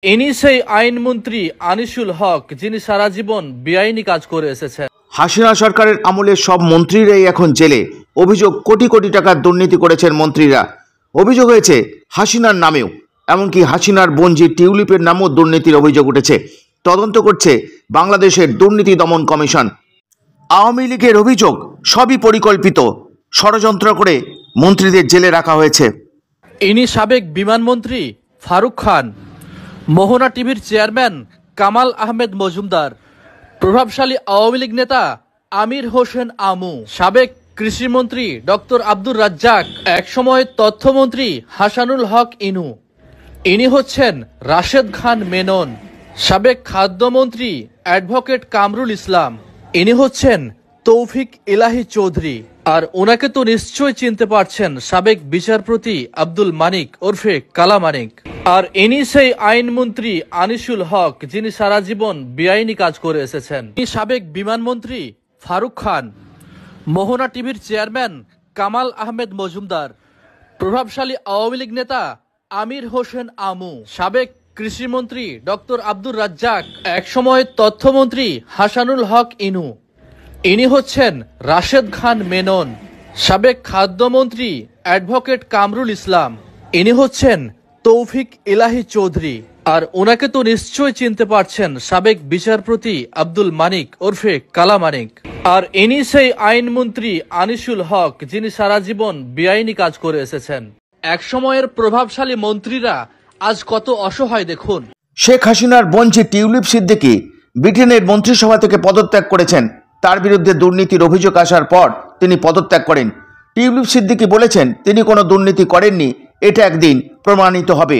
ইনি সেই আইনমন্ত্রী আনিসুল হক যিনি সারা জীবন বেআইনি কাজ করে এসেছেন। হাসিনা সরকারের আমলে সব মন্ত্রীরাই এখন জেলে। অভিযোগ, কোটি কোটি টাকার দুর্নীতি করেছেন মন্ত্রীরা। অভিযোগ হয়েছে হাসিনার নামেও, এমনকি হাসিনার বোনঝি টিউলিপের নামেও দুর্নীতির অভিযোগ উঠেছে। তদন্ত করছে বাংলাদেশের দুর্নীতি দমন কমিশন। আওয়ামী লীগের অভিযোগ সবই পরিকল্পিত, ষড়যন্ত্র করে মন্ত্রীদের জেলে রাখা হয়েছে। ইনি সাবেক বিমানমন্ত্রী ফারুক খান, মোহনা টিভির চেয়ারম্যান কামাল আহমেদ মজুমদার, প্রভাবশালী আওয়ামী লীগ নেতা আমির হোসেন আমু, সাবেক কৃষিমন্ত্রী ডক্টর আব্দুর রাজ্জাক, একসময় তথ্যমন্ত্রী হাসানুল হক ইনু। ইনি হচ্ছেন রাশেদ খান মেনন, সাবেক খাদ্যমন্ত্রী অ্যাডভোকেট কামরুল ইসলাম। ইনি হচ্ছেন তৌফিক ইলাহি চৌধুরী। আর ওনাকে তো নিশ্চয় চিনতে পারছেন, সাবেক বিচারপতি আব্দুল মানিক ওরফে কালা মানিক। আর ইনি সেই আইনমন্ত্রী আনিসুল হক যিনি সারা জীবন বেআইনি কাজ করে এসেছেন। ইনি সাবেক বিমানমন্ত্রী ফারুক খান, মোহনা টিভির চেয়ারম্যান কামাল আহমেদ মজুমদার, প্রভাবশালী আওয়ামী লীগ নেতা আমির হোসেন আমু, সাবেক কৃষিমন্ত্রী ডক্টর আব্দুর রাজ্জাক, একসময় তথ্যমন্ত্রী হাসানুল হক ইনু। ইনি হচ্ছেন রাশেদ খান মেনন, সাবেক খাদ্যমন্ত্রী অ্যাডভোকেট কামরুল ইসলাম। ইনি হচ্ছেন তৌফিক ইলাহি চৌধুরী। আর ওনাকে তো নিশ্চয় চিনতে পারছেন, সাবেক বিচারপতি আব্দুল মানিক ওরফে কালা মানিক। আর ইনি সেই আইনমন্ত্রী আনিসুল হক যিনি সারা জীবন বেআইনি কাজ করে এসেছেন। এক সময়ের প্রভাবশালী মন্ত্রীরা আজ কত অসহায় দেখুন। শেখ হাসিনার বোনঝি টিউলিপ সিদ্দিকী ব্রিটেনের মন্ত্রিসভা থেকে পদত্যাগ করেছেন। তার বিরুদ্ধে দুর্নীতির অভিযোগ আসার পর তিনি পদত্যাগ করেন। টিউলিপ সিদ্দিকী বলেছেন তিনি কোনো দুর্নীতি করেননি, এটা একদিন প্রমাণিত হবে।